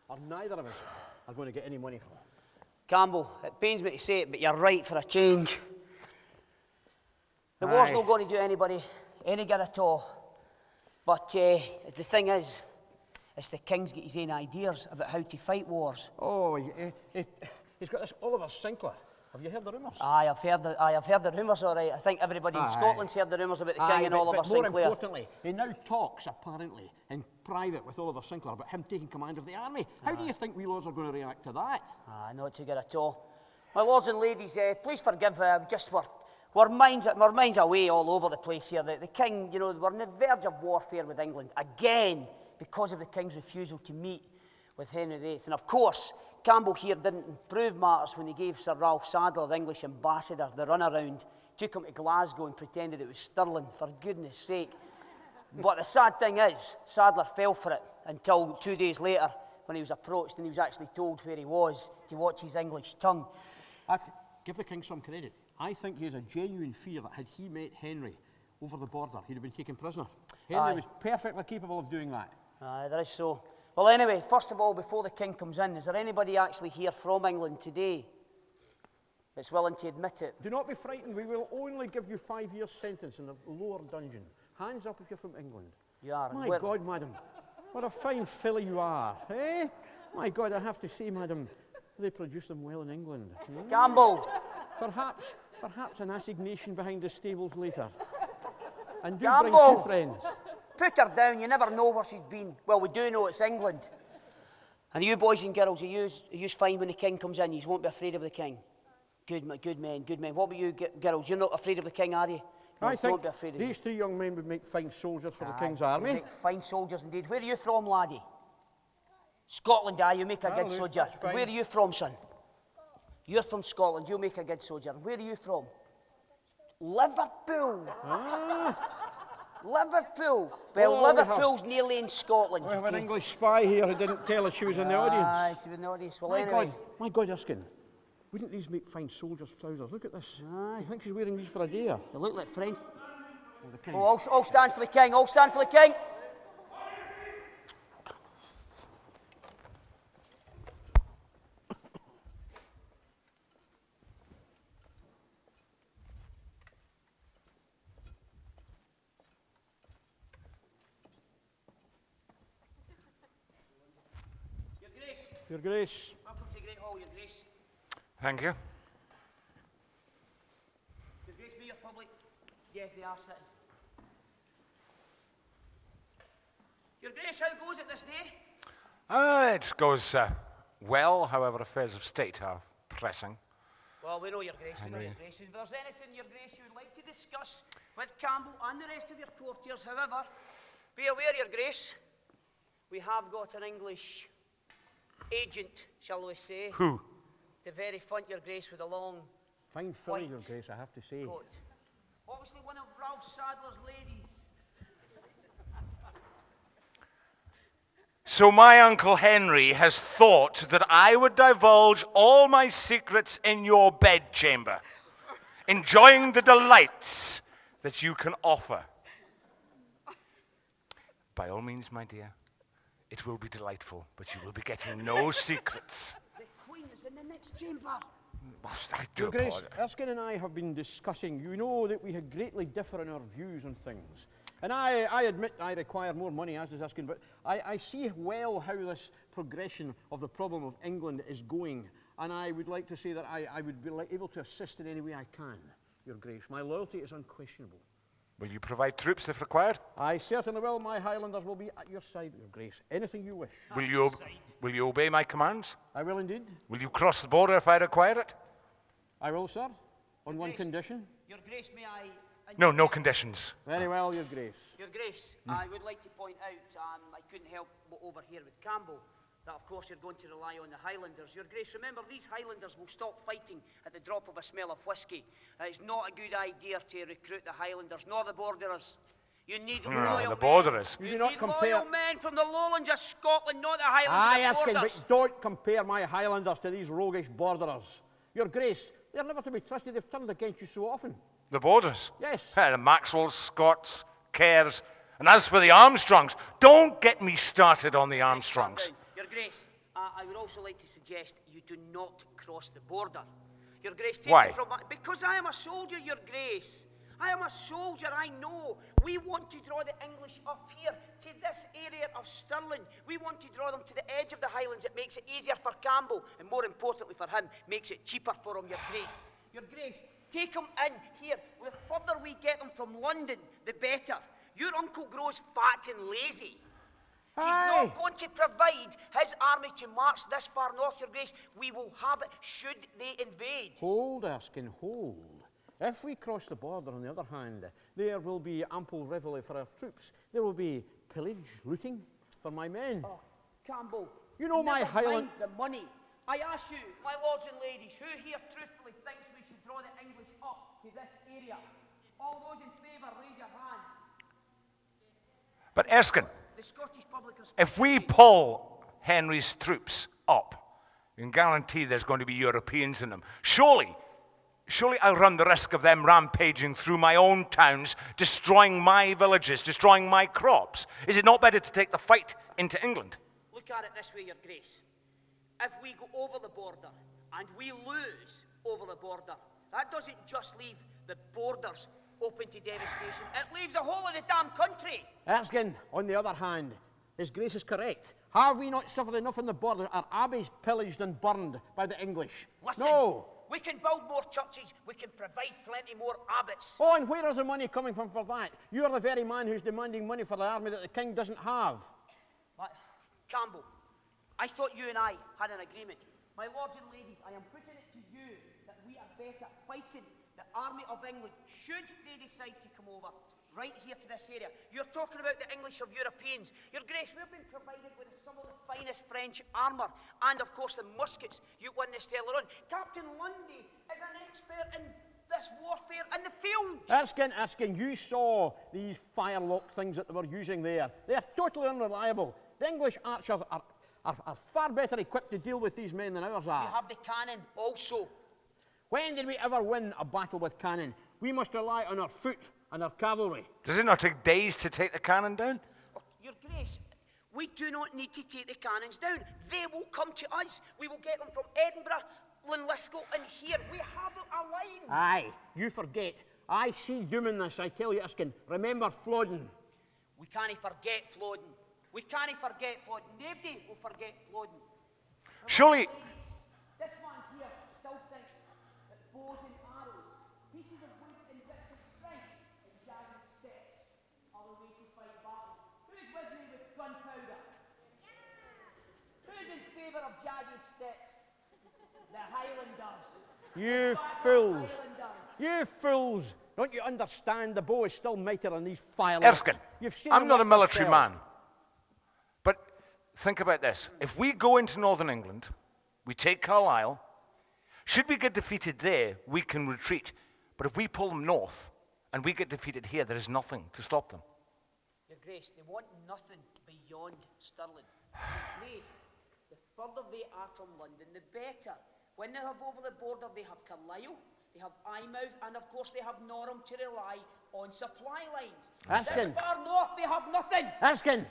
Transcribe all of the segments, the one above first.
or neither of us are going to get any money from it. Campbell, it pains me to say it, but you're right for a change. The war's not going to do anybody any good at all. But the thing is, it's the king's got his own ideas about how to fight wars. Oh, he's got this Oliver Sinclair. Have you heard the rumours? Aye, I've heard the rumours, all right. I think everybody in Scotland's heard the rumours about the king and Oliver Sinclair. More importantly, he now talks, apparently, in private with Oliver Sinclair about him taking command of the army. How do you think we lords are going to react to that? Not too good at all. My lords and ladies, please forgive just for... Our minds are away all over the place here. The king, you know, we're on the verge of warfare with England, again, because of the king's refusal to meet with Henry VIII. And of course, Campbell here didn't improve matters when he gave Sir Ralph Sadler, the English ambassador, the runaround, took him to Glasgow and pretended it was Stirling, for goodness sake. But the sad thing is, Sadler fell for it until 2 days later when he was approached and he was actually told where he was to watch his English tongue. Give the king some credit. I think he has a genuine fear that had he met Henry over the border, he'd have been taken prisoner. Henry was perfectly capable of doing that. That is so. Well, anyway, first of all, before the king comes in, is there anybody actually here from England today that's willing to admit it? Do not be frightened. We will only give you 5 years' sentence in the lower dungeon. Hands up if you're from England. You are. My God, madam, what a fine filly you are, eh? My God, I have to say, madam, they produce them well in England. Campbell! Perhaps an assignation behind the stables later. And do Campbell! bring 2 friends. Put her down, you never know where she's been. Well, we do know it's England. And you boys and girls, are you fine when the king comes in? You won't be afraid of the king. Good men. What about you girls? You're not afraid of the king, are you? I think these 3 young men would make fine soldiers for the king's army. Make fine soldiers indeed. Where are you from, laddie? Scotland, you make a good soldier. Where are you from, son? You're from Scotland, you make a good soldier. Where are you from? Liverpool. Liverpool. Well, Liverpool's nearly in Scotland. We have an English spy here who didn't tell us she was in the audience. Aye, she was in the audience. Well, anyway. My God, Erskine, wouldn't these make fine soldiers' trousers? Look at this. I think she's wearing these for a day. They look like French. All stand for the king, all stand for the king. Your Grace. Welcome to Great Hall, Your Grace. Thank you. Your Grace, be your public. Yes, they are sitting. Your Grace, how goes it this day? It goes well, however, affairs of state are pressing. Well, we know, Your Grace, we know, Your Grace. If there's anything, Your Grace, you would like to discuss with Campbell and the rest of your courtiers, however, be aware, Your Grace, we have got an English agent, shall we say. Who? The very front, Your Grace, with a long fine filly, Your Grace, I have to say. Coat. Obviously one of Ralph Sadler's ladies. So my Uncle Henry has thought that I would divulge all my secrets in your bedchamber, enjoying the delights that you can offer. By all means, my dear. It will be delightful, but you will be getting no secrets. The Queen is in the next chamber. I do Your Grace, apologize. Erskine and I have been discussing. You know that we had greatly differ in our views on things. And I admit I require more money, as does Erskine, but I see well how this progression of the problem of England is going. And I would like to say that I would be able to assist in any way I can, Your Grace. My loyalty is unquestionable. Will you provide troops if required? I certainly will. My Highlanders will be at your side, Your Grace. Anything you wish. Will you obey my commands? I will indeed. Will you cross the border if I require it? I will, sir. On one condition. Your Grace, may I... No conditions. Very well, Your Grace. Your Grace, I would like to point out, I couldn't help but overhear with Campbell, that of course you're going to rely on the Highlanders. Your Grace, remember, these Highlanders will stop fighting at the drop of a smell of whiskey. It's not a good idea to recruit the Highlanders, nor the Borderers. You need loyal the Borderers. men. You need loyal men from the lowlands of Scotland, not the Highlanders. Erskine, but don't compare my Highlanders to these roguish Borderers. Your Grace, they're never to be trusted. They've turned against you so often. The Borderers? Yes. The Maxwells, Scots, Kerrs. And as for the Armstrongs, don't get me started on the Armstrongs. Your Grace, I would also like to suggest you do not cross the border. Your Grace, take Why? it from... Because I am a soldier, Your Grace. I am a soldier, I know. We want to draw the English up here to this area of Stirling. We want to draw them to the edge of the Highlands. It makes it easier for Campbell, and more importantly for him, makes it cheaper for him, Your Grace. Your Grace, take him in here. The further we get him from London, the better. Your uncle grows fat and lazy. He's not going to provide his army to march this far north, Your Grace. We will have it should they invade. Hold, Erskine, hold. If we cross the border, on the other hand, there will be ample revelry for our troops. There will be pillage, looting for my men. Oh, Campbell, you know my Highland... the money. I ask you, my lords and ladies, who here truthfully thinks we should draw the English up to this area? All those in favour, raise your hand. But Erskine, The Scottish public are if we pull Henry's troops up, you can guarantee there's going to be Europeans in them. Surely I run the risk of them rampaging through my own towns, destroying my villages, destroying my crops. Is it not better to take the fight into England? Look at it this way, Your Grace. If we go over the border and we lose over the border, that doesn't just leave the borders open to devastation. It leaves the whole of the damn country. Erskine, on the other hand, His Grace is correct. Have we not suffered enough on the border? Our abbeys pillaged and burned by the English? Listen, no. We can build more churches. We can provide plenty more abbots. Oh, and where is the money coming from for that? You are the very man who's demanding money for the army that the king doesn't have. But, Campbell, I thought you and I had an agreement. My lords and ladies, I am putting it to you that we are better fighting the army of England should they decide to come over right here to this area. You're talking about the English of Europeans. Your Grace, we've been provided with some of the finest French armour and, of course, the muskets you won this earlier on. Captain Lundy is an expert in this warfare in the field. Erskine, you saw these firelock things that they were using there. They are totally unreliable. The English archers are far better equipped to deal with these men than ours are. You have the cannon also. When did we ever win a battle with cannon? We must rely on our foot and our cavalry. Does it not take days to take the cannon down? Oh, Your Grace, we do not need to take the cannons down. They will come to us. We will get them from Edinburgh, Linlithgow, and here. We have a line. Aye, you forget. I see doom in this, I tell you, Erskine. Remember Flodden. We can't forget Flodden. We can't forget Flodden. Nobody will forget Flodden. Surely... This man here still thinks that bows and arrows, pieces of wood and bits of string, and jagged sticks are the way to fight battle. Who's with me with gunpowder? Who's in favour of jagged sticks? The Highlanders. You fools. You fools. Don't you understand the bow is still mightier than these firelocks? Erskine, You've seen I'm them not a work military yourself. man. But think about this. If we go into Northern England, we take Carlisle, should we get defeated there, we can retreat. But if we pull them north and we get defeated here, there is nothing to stop them. Your Grace, they want nothing beyond Stirling. Your Grace, the further they are from London, the better. When they have over the border, they have Carlisle, they have Eyemouth, and of course they have Norham to rely on supply lines. Erskine. This far north, they have nothing. Erskine,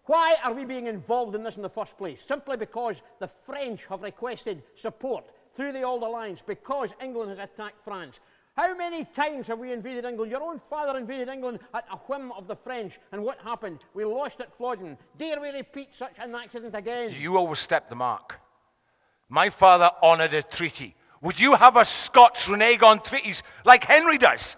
why are we being involved in this in the first place? Simply because the French have requested support through the Old Alliance, because England has attacked France. How many times have we invaded England? Your own father invaded England at a whim of the French, and what happened? We lost at Flodden. Dare we repeat such an accident again? You always step the mark. My father honoured a treaty. Would you have us Scots renege on treaties like Henry does?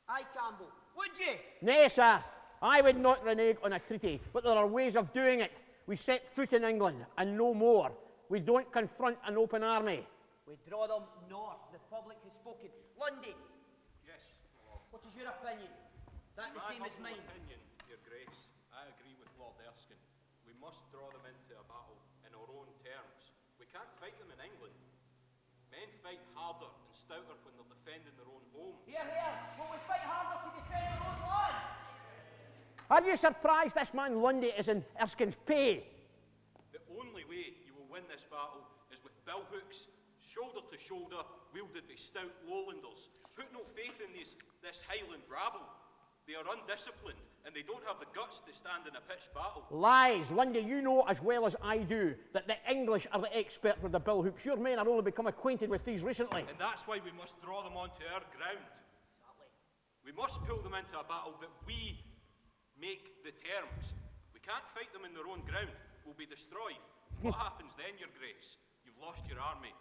Aye, Campbell, would you? Nay, sir. I would not renege on a treaty, but there are ways of doing it. We set foot in England, and no more. We don't confront an open army. We draw them north. The public has spoken. Lundy. Yes, What is your opinion? That the same as my mine? opinion, Your Grace, I agree with Lord Erskine. We must draw them into a battle in our own terms. We can't fight them in England. Men fight harder and stouter when they're defending their own homes. Here, here. Will we fight harder to defend our own land? Are you surprised this man Lundy is in Erskine's pay? The only way you will win this battle is with billhooks, shoulder to shoulder, wielded by stout Lowlanders. Put no faith in this Highland rabble. They are undisciplined and they don't have the guts to stand in a pitched battle. Lies. Lundy, you know as well as I do that the English are the experts with the billhooks. Your men are only become acquainted with these recently. And that's why we must draw them onto our ground. We must pull them into a battle that we make the terms. We can't fight them in their own ground. We'll be destroyed. What happens then, Your Grace? You've lost your army.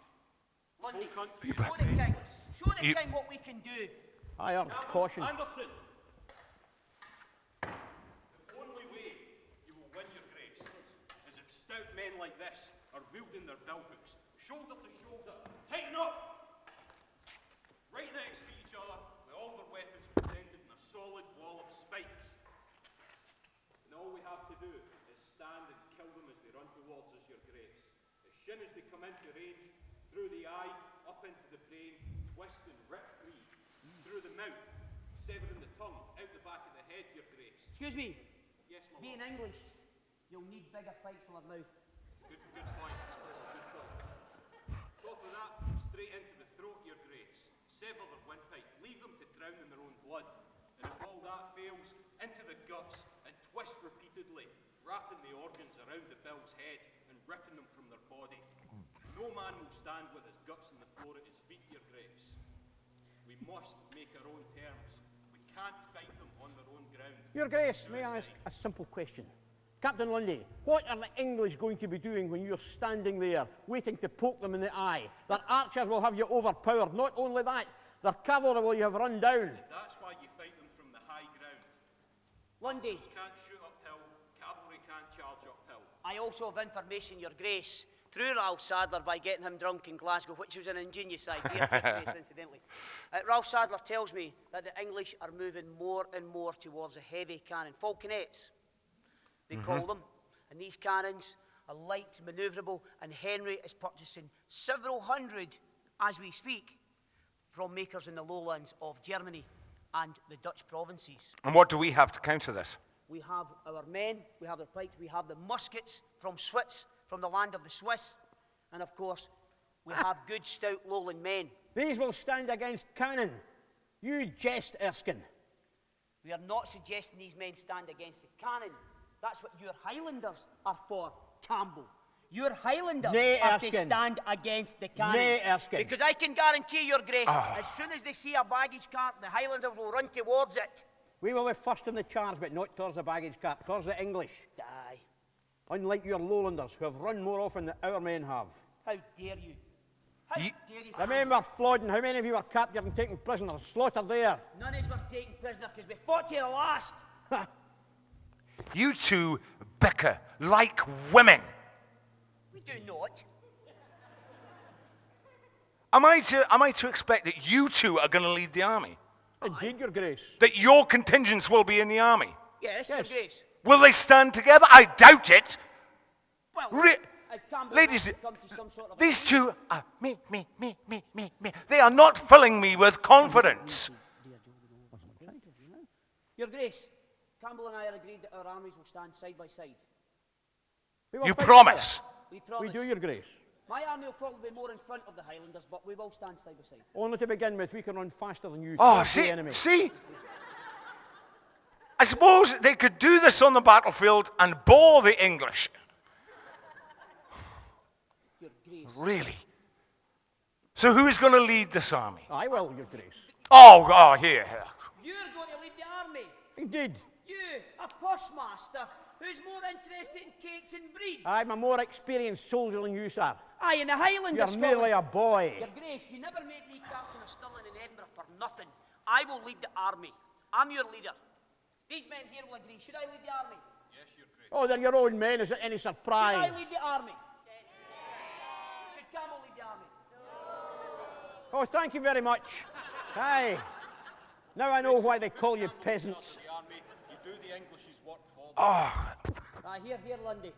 Lundy, The whole country is show the king. Show the king what we can do. I urge caution. Anderson! The only way you will win, Your Grace, is if stout men like this are wielding their billhooks, shoulder to shoulder. Tighten up! Right next to each other, with all their weapons presented in a solid wall of spikes. And all we have to do is stand and kill them as they run towards us, Your Grace. As soon as they come into range, through the eye, up into the brain, twist and rip free. Through the mouth, severing the tongue, out the back of the head, Your Grace. Excuse me. Yes, my Being lord. English, you'll need bigger pikes for their mouth. Good point. Good point. Top of that, straight into the throat, Your Grace. Sever their windpipe, leave them to drown in their own blood. And if all that fails, into the guts and twist repeatedly, wrapping the organs around the bill's head and ripping them from their body. No man will stand with his guts on the floor at his feet, Your Grace. We must make our own terms. We can't fight them on their own ground. Your Grace, may I ask a simple question? Captain Lundy, what are the English going to be doing when you're standing there, waiting to poke them in the eye? Their archers will have you overpowered. Not only that, their cavalry will you have run down. And that's why you fight them from the high ground. Lundy, Archers can't shoot uphill, cavalry can't charge uphill. I also have information, Your Grace, through Ralph Sadler by getting him drunk in Glasgow, which was an ingenious idea for Your Grace, incidentally. Ralph Sadler tells me that the English are moving more and more towards a heavy cannon, falconets, they call them. And these cannons are light, manoeuvrable, and Henry is purchasing several hundred, as we speak, from makers in the lowlands of Germany and the Dutch provinces. And what do we have to counter this? We have our men, we have their pikes, we have the muskets from Swiss, from the land of the Swiss, and of course, we have good, stout lowland men. These will stand against cannon. You jest, Erskine. We are not suggesting these men stand against the cannon. That's what your Highlanders are for, Campbell. Your Highlanders Nay, are to Erskine. stand against the cannon. Nay, Erskine. Because I can guarantee, Your Grace, as soon as they see a baggage cart, the Highlanders will run towards it. We will be first in the charge, but not towards the baggage cart, towards the English. Die. Unlike your lowlanders, who have run more often than our men have. How dare you? How dare you? Remember Flodden, how many of you were captured and taken prisoners, slaughtered there? None of us were taken prisoner because we fought to the last. You two bicker like women. We do not. Am I to expect that you two are going to lead the army? Indeed, Your Grace. That your contingents will be in the army? Yes, Yes. Your Grace. Will they stand together? I doubt it. Well, Campbell Ladies, might come to some sort of these agreement. two are me. They are not filling me with confidence. Your Grace, Campbell and I are agreed that our armies will stand side by side. We will You fight promise? We together. promise. We do, Your Grace. My army will probably be more in front of the Highlanders, but we will stand side by side. Only to begin with, we can run faster than you. Oh, towards the enemy. see? I suppose they could do this on the battlefield and bore the English. Your Grace. Really? So who's going to lead this army? I will, Your Grace. Oh, here. You're going to lead the army. Indeed. You, a postmaster, who's more interested in cakes and bread. I'm a more experienced soldier than you, sir. Aye, in the Highlands You're of merely Scotland. a boy. Your Grace, you never made me captain of Stirling in Edinburgh for nothing. I will lead the army. I'm your leader. These men here will agree. Should I lead the army? Yes, Your Grace. Oh, they're your own men. Is it any Should surprise? I lead the army? Should Campbell lead the army? Oh, thank you very much. Aye. Now I know why they call you peasants. The army, you do the English's work for them. Oh, Here, Lundy.